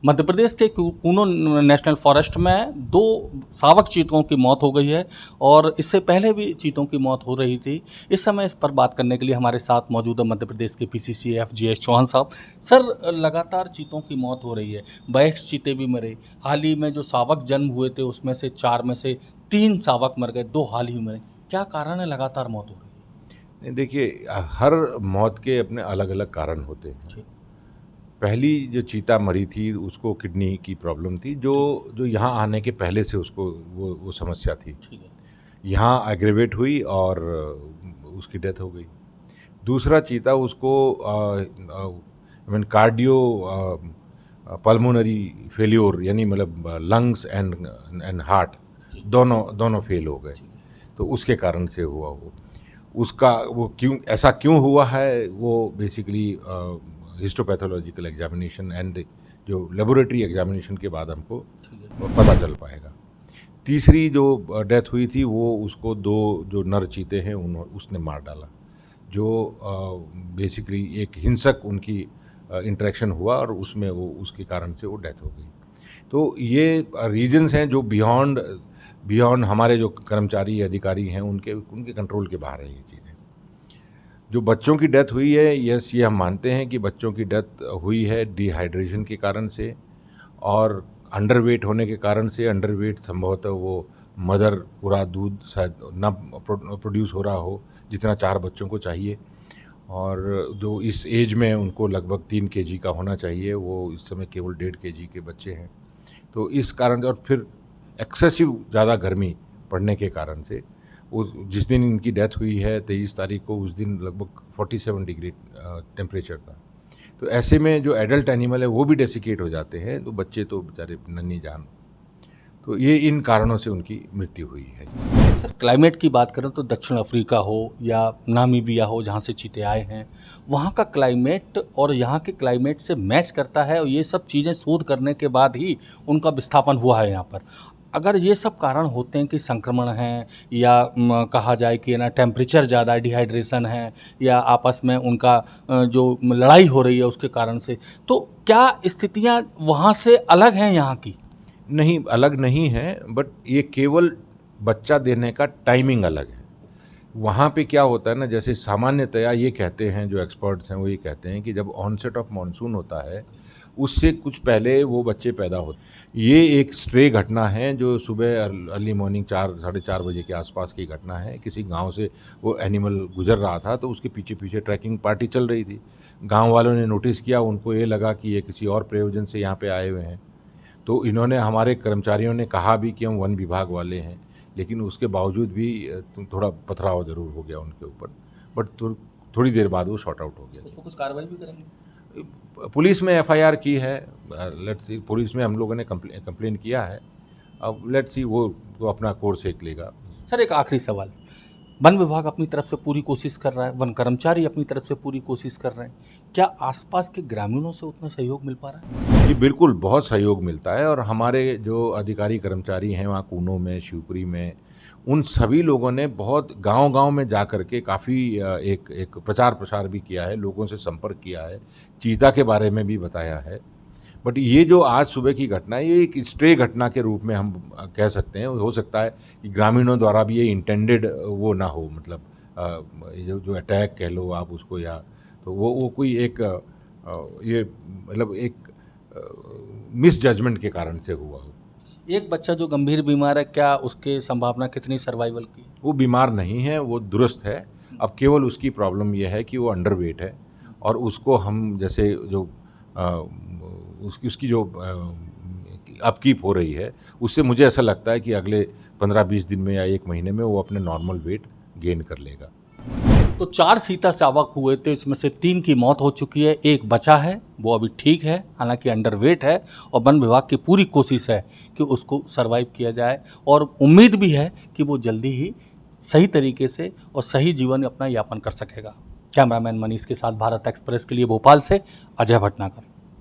मध्य प्रदेश के Kuno national forest में 2 शावक चीतों की मौत हो गई है और इससे पहले भी चीतों की मौत हो रही थी। इस समय इस पर बात करने के लिए हमारे साथ मौजूद है मध्य प्रदेश के पीसीसीएफ जीएस चौहान साहब। सर, लगातार चीतों की मौत हो रही है, 22 चीते भी मरे। हाल ही में जो शावक जन्म हुए थे उसमें से 4 में से 3 शावक मर गए, 2 हाल ही में मरे। क्या कारण है लगातार मौत हो रही है? देखिए, हर मौत के अपने अलग अलग कारण होते हैं। पहली जो चीता मरी थी उसको किडनी की प्रॉब्लम थी, जो यहाँ आने के पहले से उसको वो समस्या थी। ठीक है। यहाँ एग्रेवेट हुई और उसकी डेथ हो गई। दूसरा चीता उसको कार्डियो पल्मोनरी फेल्योर, यानी मतलब लंग्स एंड हार्ट दोनों फेल हो गए, तो उसके कारण से हुआ वो। उसका वो क्यों हुआ है, वो बेसिकली हिस्टोपैथोलॉजिकल एग्जामिनेशन एंड जो लेबोरेटरी एग्जामिनेशन के बाद हमको पता चल पाएगा। तीसरी जो डेथ हुई थी वो उसको 2 जो नर चीते हैं उसने मार डाला, जो बेसिकली एक हिंसक उनकी इंटरेक्शन हुआ और उसमें वो उसके कारण से वो डेथ हो गई। तो ये रीजन्स हैं जो बियॉन्ड हमारे जो कर्मचारी अधिकारी हैं उनके कंट्रोल के बाहर है ये चीज़ें। जो बच्चों की डेथ हुई है, यस, ये हम मानते हैं कि बच्चों की डेथ हुई है डिहाइड्रेशन के कारण से और अंडरवेट होने के कारण से। अंडरवेट संभवतः वो मदर पूरा दूध शायद ना प्रोड्यूस हो रहा हो जितना 4 बच्चों को चाहिए, और जो इस एज में उनको लगभग 3 केजी का होना चाहिए, वो इस समय केवल 1.5 केजी के बच्चे हैं। तो इस कारण से, और फिर एक्सेसिव ज़्यादा गर्मी पड़ने के कारण से, उस जिस दिन इनकी डेथ हुई है 23 तारीख को, उस दिन लगभग 47 डिग्री टेम्परेचर था। तो ऐसे में जो एडल्ट एनिमल है वो भी डेसिकेट हो जाते हैं, तो बच्चे तो बेचारे नन्ही जान। तो ये इन कारणों से उनकी मृत्यु हुई है। सर, क्लाइमेट की बात करें तो दक्षिण अफ्रीका हो या नामीबिया हो जहाँ से चीते आए हैं, वहाँ का क्लाइमेट और यहाँ के क्लाइमेट से मैच करता है और ये सब चीज़ें शोध करने के बाद ही उनका विस्थापन हुआ है यहाँ पर। अगर ये सब कारण होते हैं कि संक्रमण है या कहा जाए कि ना टेम्परेचर ज़्यादा, डिहाइड्रेशन है या आपस में उनका जो लड़ाई हो रही है उसके कारण से, तो क्या स्थितियाँ वहाँ से अलग हैं यहाँ की? नहीं, अलग नहीं है, बट ये केवल बच्चा देने का टाइमिंग अलग है। वहाँ पे क्या होता है ना, जैसे सामान्यतया ये कहते हैं जो एक्सपर्ट्स हैं, वो ये कहते हैं कि जब ऑनसेट ऑफ मानसून होता है उससे कुछ पहले वो बच्चे पैदा होते। ये एक स्ट्रे घटना है जो सुबह अर्ली मॉर्निंग 4 साढ़े 4 बजे के आसपास की घटना है। किसी गांव से वो एनिमल गुजर रहा था, तो उसके पीछे पीछे ट्रैकिंग पार्टी चल रही थी। गांव वालों ने नोटिस किया, उनको ये लगा कि ये किसी और प्रयोजन से यहाँ पे आए हुए हैं। तो इन्होंने, हमारे कर्मचारियों ने कहा भी कि हम वन विभाग वाले हैं, लेकिन उसके बावजूद भी थोड़ा पथराव ज़रूर हो गया उनके ऊपर, बट थोड़ी देर बाद वो शॉर्ट आउट हो गया। उस पर कुछ कार्रवाई भी करेंगे? पुलिस में एफआईआर की है, लेट्स सी, पुलिस में हम लोगों ने कंप्लेन किया है। अब लेट्स सी, वो तो अपना कोर्स एक लेगा। सर, एक आखिरी सवाल, वन विभाग अपनी तरफ से पूरी कोशिश कर रहा है, वन कर्मचारी अपनी तरफ से पूरी कोशिश कर रहे हैं, क्या आसपास के ग्रामीणों से उतना सहयोग मिल पा रहा है? जी बिल्कुल, बहुत सहयोग मिलता है, और हमारे जो अधिकारी कर्मचारी हैं वहाँ कूनो में, शिवपुरी में, उन सभी लोगों ने बहुत गांव-गांव में जा कर के काफ़ी एक प्रचार प्रसार भी किया है, लोगों से संपर्क किया है, चीता के बारे में भी बताया है। बट ये जो आज सुबह की घटना है, ये एक स्ट्रे घटना के रूप में हम कह सकते हैं। हो सकता है कि ग्रामीणों द्वारा भी ये इंटेंडेड वो ना हो, मतलब जो अटैक कह लो आप उसको, या तो वो कोई एक ये मतलब एक मिस जजमेंट के कारण से हुआ हो। एक बच्चा जो गंभीर बीमार है, क्या उसके संभावना कितनी सर्वाइवल की? वो बीमार नहीं है, वो दुरुस्त है। अब केवल उसकी प्रॉब्लम ये है कि वो अंडरवेट है, और उसको हम जैसे जो उसकी जो अपकीप हो रही है, उससे मुझे ऐसा लगता है कि अगले 15-20 दिन में या 1 महीने में वो अपने नॉर्मल वेट गेन कर लेगा। तो 4 सीता शावक हुए थे, इसमें से 3 की मौत हो चुकी है, 1 बचा है, वो अभी ठीक है, हालांकि अंडरवेट है, और वन विभाग की पूरी कोशिश है कि उसको सर्वाइव किया जाए, और उम्मीद भी है कि वो जल्दी ही सही तरीके से और सही जीवन अपना यापन कर सकेगा। कैमरामैन मनीष के साथ भारत एक्सप्रेस के लिए भोपाल से अजय भटनागर।